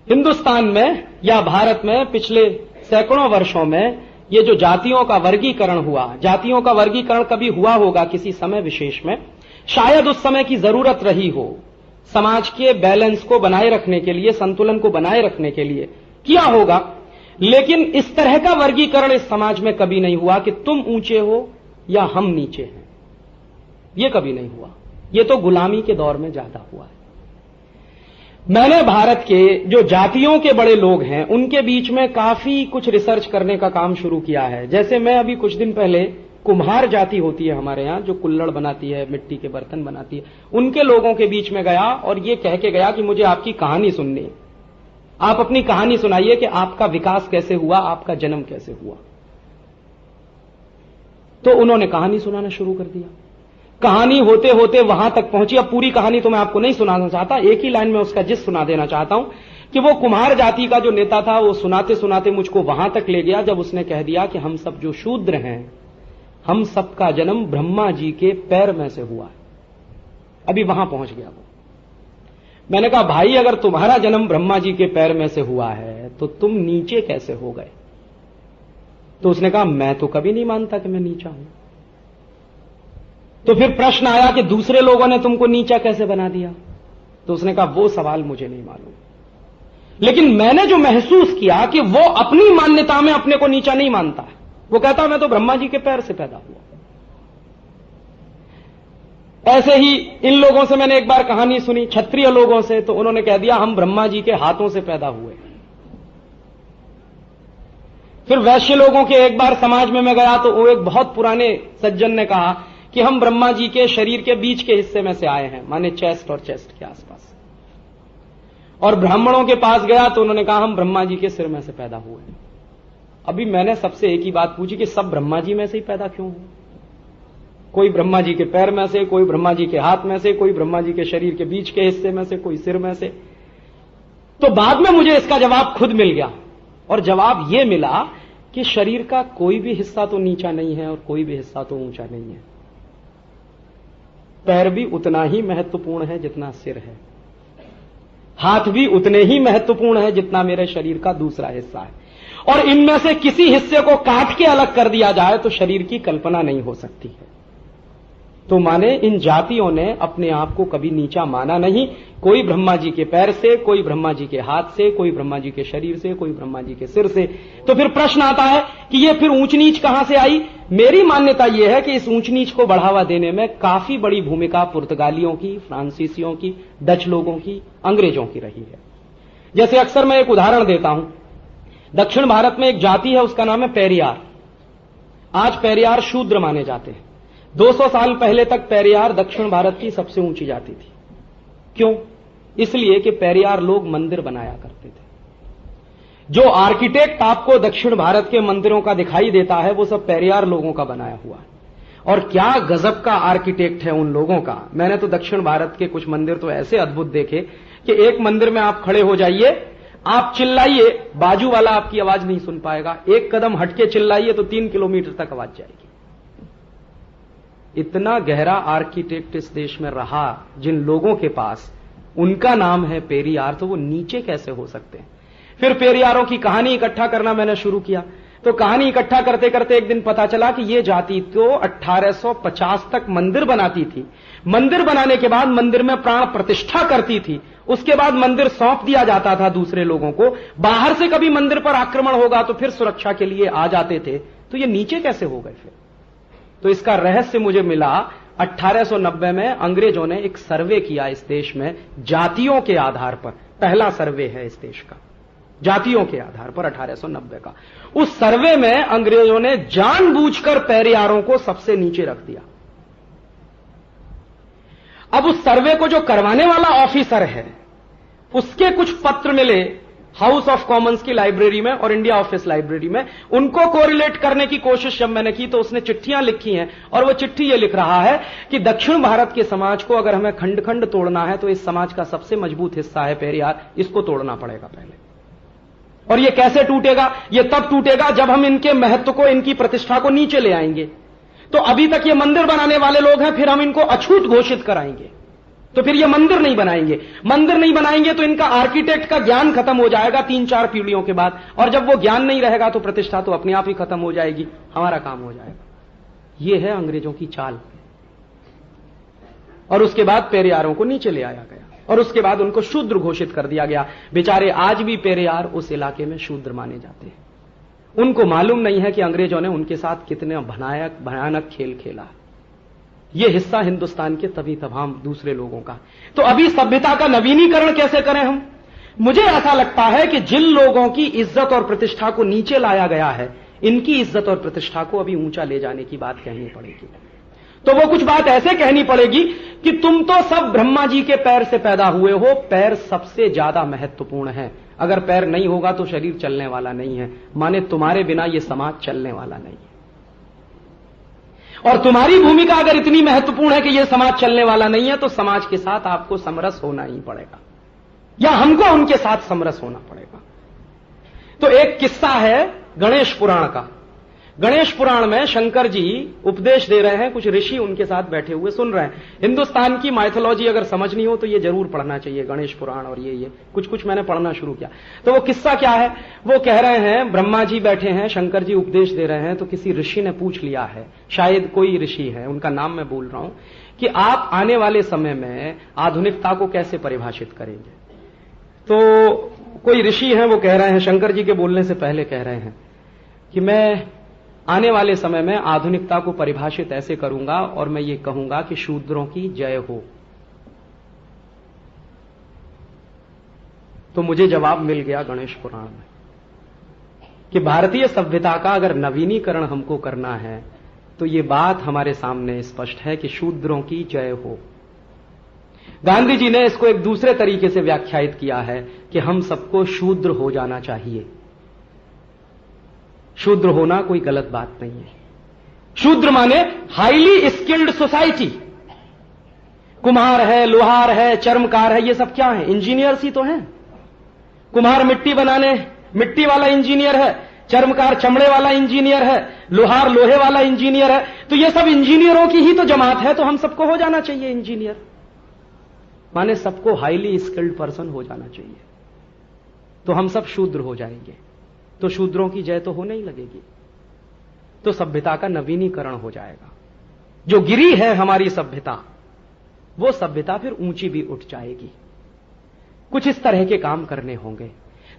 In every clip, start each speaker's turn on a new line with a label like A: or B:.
A: हिंदुस्तान में या भारत में पिछले सैकड़ों वर्षों में ये जो जातियों का वर्गीकरण हुआ, जातियों का वर्गीकरण कभी हुआ होगा किसी समय विशेष में, शायद उस समय की जरूरत रही हो, समाज के बैलेंस को बनाए रखने के लिए, संतुलन को बनाए रखने के लिए किया होगा। लेकिन इस तरह का वर्गीकरण इस समाज में कभी नहीं हुआ कि तुम ऊंचे हो या हम नीचे हैं, यह कभी नहीं हुआ। यह तो गुलामी के दौर में ज्यादा हुआ है। मैंने भारत के जो जातियों के बड़े लोग हैं उनके बीच में काफी कुछ रिसर्च करने का काम शुरू किया है। जैसे मैं अभी कुछ दिन पहले कुम्हार जाति होती है हमारे यहां, जो कुल्हड़ बनाती है, मिट्टी के बर्तन बनाती है, उनके लोगों के बीच में गया और ये कह के गया कि मुझे आपकी कहानी सुननी है, आप अपनी कहानी सुनाइए कि आपका विकास कैसे हुआ, आपका जन्म कैसे हुआ। तो उन्होंने कहानी सुनाना शुरू कर दिया। कहानी होते होते वहां तक पहुंची। अब पूरी कहानी तो मैं आपको नहीं सुनाना चाहता, एक ही लाइन में उसका जिस सुना देना चाहता हूं कि वो कुम्हार जाति का जो नेता था वो सुनाते सुनाते मुझको वहां तक ले गया जब उसने कह दिया कि हम सब जो शूद्र हैं, हम सबका जन्म ब्रह्मा जी के पैर में से हुआ है। अभी वहां पहुंच गया वो। मैंने कहा भाई, अगर तुम्हारा जन्म ब्रह्मा जी के पैर में से हुआ है तो तुम नीचे कैसे हो गए? तो उसने कहा मैं तो कभी नहीं मानता कि मैं नीचा हूं। तो फिर प्रश्न आया कि दूसरे लोगों ने तुमको नीचा कैसे बना दिया? तो उसने कहा वो सवाल मुझे नहीं मालूम, लेकिन मैंने जो महसूस किया कि वो अपनी मान्यता में अपने को नीचा नहीं मानता है। वो कहता मैं तो ब्रह्मा जी के पैर से पैदा हुआ। ऐसे ही इन लोगों से मैंने एक बार कहानी सुनी, क्षत्रिय लोगों से, तो उन्होंने कह दिया हम ब्रह्मा जी के हाथों से पैदा हुए। फिर वैश्य लोगों के एक बार समाज में मैं गया तो वो एक बहुत पुराने सज्जन ने कहा कि हम ब्रह्मा जी के शरीर के बीच के हिस्से में से आए हैं, माने चेस्ट और चेस्ट के आसपास। और ब्राह्मणों के पास गया तो उन्होंने कहा हम ब्रह्मा जी के सिर में से पैदा हुए हैं। अभी मैंने सबसे एक ही बात पूछी कि सब ब्रह्मा जी में से ही पैदा क्यों हो? कोई ब्रह्मा जी के पैर में से, कोई ब्रह्मा जी के हाथ में से, कोई ब्रह्मा जी के शरीर के बीच के हिस्से में से, कोई सिर में से। तो बाद में मुझे इसका जवाब खुद मिल गया, और जवाब यह मिला कि शरीर का कोई भी हिस्सा तो नीचा नहीं है और कोई भी हिस्सा तो ऊंचा नहीं है। पैर भी उतना ही महत्वपूर्ण है जितना सिर है, हाथ भी उतने ही महत्वपूर्ण है जितना मेरे शरीर का दूसरा हिस्सा है। और इनमें से किसी हिस्से को काट के अलग कर दिया जाए तो शरीर की कल्पना नहीं हो सकती है। तो माने इन जातियों ने अपने आप को कभी नीचा माना नहीं। कोई ब्रह्मा जी के पैर से, कोई ब्रह्मा जी के हाथ से, कोई ब्रह्मा जी के शरीर से, कोई ब्रह्मा जी के सिर से। तो फिर प्रश्न आता है कि ये फिर ऊंच नीच कहां से आई? मेरी मान्यता यह है कि इस ऊंच नीच को बढ़ावा देने में काफी बड़ी भूमिका पुर्तगालियों की, फ्रांसीसियों की, डच लोगों की, अंग्रेजों की रही है। जैसे अक्सर मैं एक उदाहरण देता हूं, दक्षिण भारत में एक जाति है, उसका नाम है पेरियार। आज पेरियार शूद्र माने जाते हैं। 200 साल पहले तक पेरियार दक्षिण भारत की सबसे ऊंची जाति थी। क्यों? इसलिए कि पेरियार लोग मंदिर बनाया करते थे। जो आर्किटेक्ट आपको दक्षिण भारत के मंदिरों का दिखाई देता है वो सब पेरियार लोगों का बनाया हुआ है। और क्या गजब का आर्किटेक्ट है उन लोगों का। मैंने तो दक्षिण भारत के कुछ मंदिर तो ऐसे अद्भुत देखे कि एक मंदिर में आप खड़े हो जाइए, आप चिल्लाइए, बाजू वाला आपकी आवाज नहीं सुन पाएगा। एक कदम हटके चिल्लाइए तो 3 किलोमीटर तक आवाज जाएगी। इतना गहरा आर्किटेक्ट इस देश में रहा जिन लोगों के पास, उनका नाम है पेरियार, तो वो नीचे कैसे हो सकते हैं? फिर पेरियारों की कहानी इकट्ठा करना मैंने शुरू किया। तो कहानी इकट्ठा करते करते एक दिन पता चला कि ये जाति तो 1850 तक मंदिर बनाती थी। मंदिर बनाने के बाद मंदिर में प्राण प्रतिष्ठा करती थी। उसके बाद मंदिर सौंप दिया जाता था दूसरे लोगों को। बाहर से कभी मंदिर पर आक्रमण होगा तो फिर सुरक्षा के लिए आ जाते थे। तो ये नीचे कैसे हो गए फिर? तो इसका रहस्य मुझे मिला 1890 में अंग्रेजों ने एक सर्वे किया इस देश में जातियों के आधार पर। पहला सर्वे है इस देश का जातियों के आधार पर 1890 का। उस सर्वे में अंग्रेजों ने जानबूझकर पेरियारों को सबसे नीचे रख दिया। अब उस सर्वे को जो करवाने वाला ऑफिसर है उसके कुछ पत्र मिले हाउस ऑफ कॉमन्स की लाइब्रेरी में और इंडिया ऑफिस लाइब्रेरी में। उनको कोरिलेट करने की कोशिश जब मैंने की तो उसने चिट्ठियां लिखी हैं और वो चिट्ठी ये लिख रहा है कि दक्षिण भारत के समाज को अगर हमें खंड खंड तोड़ना है तो इस समाज का सबसे मजबूत हिस्सा है पेरियार, इसको तोड़ना पड़ेगा पहले। और ये कैसे टूटेगा? ये तब टूटेगा जब हम इनके महत्व को, इनकी प्रतिष्ठा को नीचे ले आएंगे। तो अभी तक ये मंदिर बनाने वाले लोग हैं, फिर हम इनको अछूत घोषित कराएंगे। तो फिर ये मंदिर नहीं बनाएंगे। मंदिर नहीं बनाएंगे तो इनका आर्किटेक्ट का ज्ञान खत्म हो जाएगा 3-4 पीढ़ियों के बाद, और जब वो ज्ञान नहीं रहेगा तो प्रतिष्ठा तो अपने आप ही खत्म हो जाएगी, हमारा काम हो जाएगा। ये है अंग्रेजों की चाल। और उसके बाद पेरियारों को नीचे ले आया गया और उसके बाद उनको शूद्र घोषित कर दिया गया। बेचारे आज भी पेरियार उस इलाके में शूद्र माने जाते हैं। उनको मालूम नहीं है कि अंग्रेजों ने उनके साथ कितने भयानक खेल खेला। यह हिस्सा हिंदुस्तान के तभी तमाम दूसरे लोगों का। तो अभी सभ्यता का नवीनीकरण कैसे करें हम? मुझे ऐसा लगता है कि जिन लोगों की इज्जत और प्रतिष्ठा को नीचे लाया गया है, इनकी इज्जत और प्रतिष्ठा को अभी ऊंचा ले जाने की बात कहनी पड़ेगी। तो वो कुछ बात ऐसे कहनी पड़ेगी कि तुम तो सब ब्रह्मा जी के पैर से पैदा हुए हो, पैर सबसे ज्यादा महत्वपूर्ण है। अगर पैर नहीं होगा तो शरीर चलने वाला नहीं है, माने तुम्हारे बिना यह समाज चलने वाला नहीं है। और तुम्हारी भूमिका अगर इतनी महत्वपूर्ण है कि यह समाज चलने वाला नहीं है, तो समाज के साथ आपको समरस होना ही पड़ेगा, या हमको उनके साथ समरस होना पड़ेगा। तो एक किस्सा है गणेश पुराण का। गणेश पुराण में शंकर जी उपदेश दे रहे हैं, कुछ ऋषि उनके साथ बैठे हुए सुन रहे हैं। हिंदुस्तान की माइथोलॉजी अगर समझनी हो तो ये जरूर पढ़ना चाहिए, गणेश पुराण। और ये कुछ मैंने पढ़ना शुरू किया। तो वो किस्सा क्या है? वो कह रहे हैं ब्रह्मा जी बैठे हैं, शंकर जी उपदेश दे रहे हैं, तो किसी ऋषि ने पूछ लिया है, शायद कोई ऋषि है, उनका नाम मैं बोल रहा हूं, कि आप आने वाले समय में आधुनिकता को कैसे परिभाषित करेंगे? तो कोई ऋषि है, वो कह रहे हैं, शंकर जी के बोलने से पहले कह रहे हैं कि मैं आने वाले समय में आधुनिकता को परिभाषित ऐसे करूंगा और मैं ये कहूंगा कि शूद्रों की जय हो। तो मुझे जवाब मिल गया गणेश पुराण में कि भारतीय सभ्यता का अगर नवीनीकरण हमको करना है तो ये बात हमारे सामने स्पष्ट है कि शूद्रों की जय हो। गांधी जी ने इसको एक दूसरे तरीके से व्याख्यायित किया है कि हम सबको शूद्र हो जाना चाहिए। शूद्र होना कोई गलत बात नहीं है। शूद्र माने हाईली स्किल्ड सोसाइटी। कुम्हार है, लोहार है, चर्मकार है, ये सब क्या है? इंजीनियर्स ही तो हैं। कुम्हार मिट्टी बनाने, मिट्टी वाला इंजीनियर है, चर्मकार चमड़े वाला इंजीनियर है, लोहार लोहे वाला इंजीनियर है। तो ये सब इंजीनियरों की ही तो जमात है, तो हम सबको हो जाना चाहिए इंजीनियर। माने सबको हाईली स्किल्ड पर्सन हो जाना चाहिए, तो हम सब शूद्र हो जाएंगे। तो शूद्रों की जय तो होने ही लगेगी, तो सभ्यता का नवीनीकरण हो जाएगा। जो गिरी है हमारी सभ्यता, वो सभ्यता फिर ऊंची भी उठ जाएगी। कुछ इस तरह के काम करने होंगे।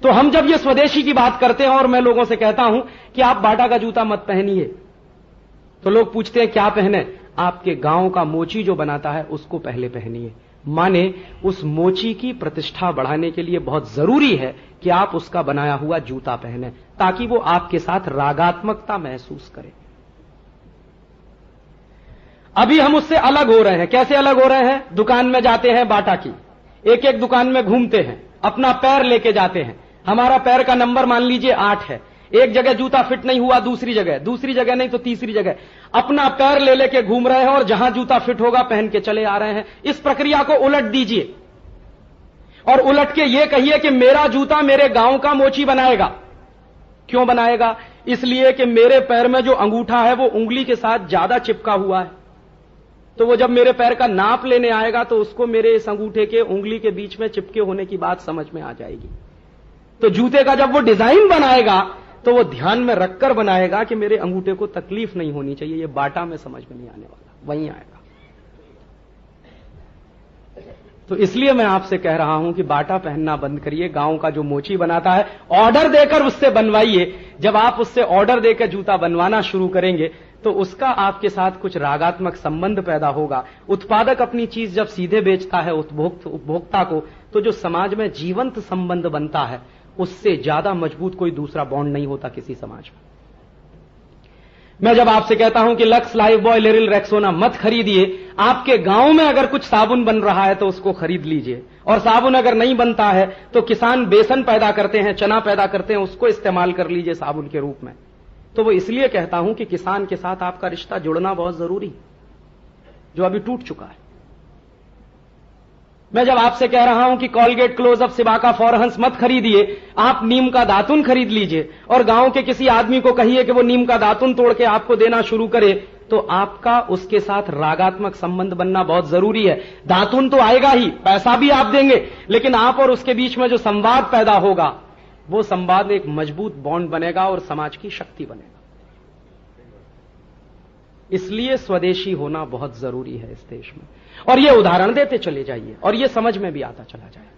A: तो हम जब ये स्वदेशी की बात करते हैं और मैं लोगों से कहता हूं कि आप बाटा का जूता मत पहनिए, तो लोग पूछते हैं क्या पहने? आपके गांव का मोची जो बनाता है उसको पहले पहनिए। माने उस मोची की प्रतिष्ठा बढ़ाने के लिए बहुत जरूरी है कि आप उसका बनाया हुआ जूता पहने, ताकि वो आपके साथ रागात्मकता महसूस करे। अभी हम उससे अलग हो रहे हैं। कैसे अलग हो रहे हैं? दुकान में जाते हैं बाटा की, एक एक दुकान में घूमते हैं, अपना पैर लेके जाते हैं। हमारा पैर का नंबर मान लीजिए 8 है। एक जगह जूता फिट नहीं हुआ, दूसरी जगह नहीं तो तीसरी जगह अपना पैर ले लेके घूम रहे हैं और जहां जूता फिट होगा पहन के चले आ रहे हैं। इस प्रक्रिया को उलट दीजिए और उलट के ये कहिए कि मेरा जूता मेरे गांव का मोची बनाएगा। क्यों बनाएगा? इसलिए कि मेरे पैर में जो अंगूठा है वो उंगली के साथ ज्यादा चिपका हुआ है, तो वो जब मेरे पैर का नाप लेने आएगा तो उसको मेरे इस अंगूठे के उंगली के बीच में चिपके होने की बात समझ में आ जाएगी। तो जूते का जब वो डिजाइन बनाएगा तो वो ध्यान में रखकर बनाएगा कि मेरे अंगूठे को तकलीफ नहीं होनी चाहिए। ये बाटा में समझ में नहीं आने वाला, वहीं आएगा। तो इसलिए मैं आपसे कह रहा हूं कि बाटा पहनना बंद करिए। गांव का जो मोची बनाता है ऑर्डर देकर उससे बनवाइए। जब आप उससे ऑर्डर देकर जूता बनवाना शुरू करेंगे तो उसका आपके साथ कुछ रागात्मक संबंध पैदा होगा। उत्पादक अपनी चीज जब सीधे बेचता है उपभोक्ता को, तो जो समाज में जीवंत संबंध बनता है उससे ज्यादा मजबूत कोई दूसरा बॉन्ड नहीं होता किसी समाज में। मैं जब आपसे कहता हूं कि lux, life boy, Liril, Rexona मत खरीदिए, आपके गांव में अगर कुछ साबुन बन रहा है तो उसको खरीद लीजिए। और साबुन अगर नहीं बनता है तो किसान बेसन पैदा करते हैं, चना पैदा करते हैं, उसको इस्तेमाल कर लीजिए साबुन के रूप में। तो वो इसलिए कहता हूं कि किसान के साथ आपका रिश्ता जुड़ना बहुत जरूरी, जो अभी टूट चुका है। मैं जब आपसे कह रहा हूं कि कॉलगेट, क्लोजअप, सिबाका, फॉरहंस मत खरीदिए, आप नीम का दातुन खरीद लीजिए और गांव के किसी आदमी को कहिए कि वो नीम का दातुन तोड़ के आपको देना शुरू करे, तो आपका उसके साथ रागात्मक संबंध बनना बहुत जरूरी है। दातून तो आएगा ही, पैसा भी आप देंगे, लेकिन आप और उसके बीच में जो संवाद पैदा होगा, वो संवाद एक मजबूत बॉन्ड बनेगा और समाज की शक्ति बनेगा। इसलिए स्वदेशी होना बहुत जरूरी है इस देश में, और ये उदाहरण देते चले जाइए और ये समझ में भी आता चला जाए।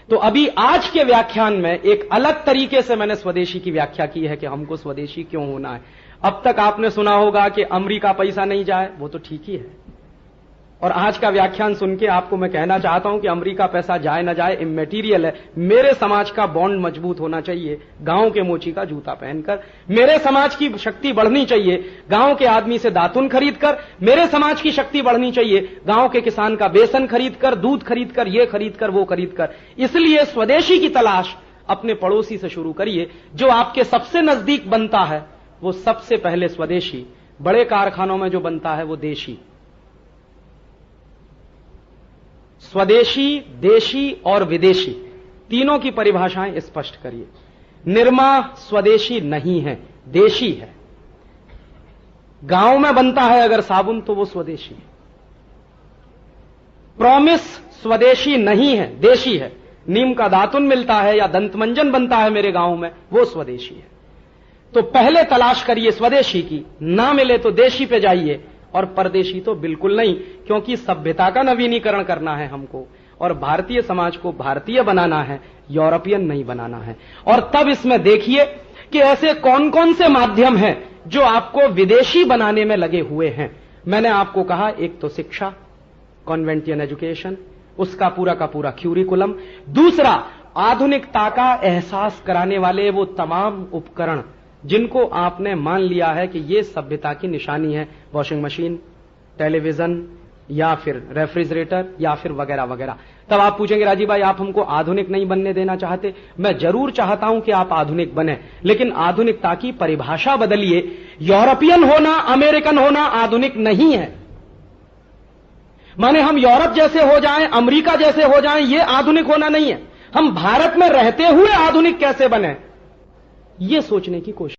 A: तो अभी आज के व्याख्यान में एक अलग तरीके से मैंने स्वदेशी की व्याख्या की है कि हमको स्वदेशी क्यों होना है। अब तक आपने सुना होगा कि अमेरिका पैसा नहीं जाए, वो तो ठीक ही है, और आज का व्याख्यान सुन के आपको मैं कहना चाहता हूं कि अमेरिका पैसा जाए ना जाए इमैटीरियल है। मेरे समाज का बॉन्ड मजबूत होना चाहिए, गांव के मोची का जूता पहनकर। मेरे समाज की शक्ति बढ़नी चाहिए, गांव के आदमी से दातुन खरीदकर। मेरे समाज की शक्ति बढ़नी चाहिए, गांव के किसान का बेसन खरीदकर, दूध खरीदकर, ये खरीदकर, वो खरीदकर। इसलिए स्वदेशी की तलाश अपने पड़ोसी से शुरू करिए। जो आपके सबसे नजदीक बनता है वो सबसे पहले स्वदेशी। बड़े कारखानों में जो बनता है वो देशी। स्वदेशी, देशी और विदेशी तीनों की परिभाषाएं स्पष्ट करिए। निरमा स्वदेशी नहीं है, देशी है। गांव में बनता है अगर साबुन तो वो स्वदेशी है। प्रॉमिस स्वदेशी नहीं है, देशी है। नीम का दातुन मिलता है या दंतमंजन बनता है मेरे गांव में, वो स्वदेशी है। तो पहले तलाश करिए स्वदेशी की, ना मिले तो देशी पे जाइए, और परदेशी तो बिल्कुल नहीं, क्योंकि सभ्यता का नवीनीकरण करना है हमको, और भारतीय समाज को भारतीय बनाना है, यूरोपियन नहीं बनाना है। और तब इसमें देखिए कि ऐसे कौन कौन से माध्यम हैं जो आपको विदेशी बनाने में लगे हुए हैं। मैंने आपको कहा, एक तो शिक्षा, कॉन्वेंटियन एजुकेशन, उसका पूरा का पूरा क्यूरिकुलम। दूसरा, आधुनिकता का एहसास कराने वाले वो तमाम उपकरण जिनको आपने मान लिया है कि ये सभ्यता की निशानी है। वॉशिंग मशीन, टेलीविजन, या फिर रेफ्रिजरेटर, या फिर वगैरह वगैरह। तब आप पूछेंगे, राजीव भाई आप हमको आधुनिक नहीं बनने देना चाहते? मैं जरूर चाहता हूं कि आप आधुनिक बने, लेकिन आधुनिकता की परिभाषा बदलिए। यूरोपियन होना, अमेरिकन होना आधुनिक नहीं है। माने हम यूरोप जैसे हो जाएं, अमेरिका जैसे हो जाएं, ये आधुनिक होना नहीं है। हम भारत में रहते हुए आधुनिक कैसे बने, ये सोचने की कोशिश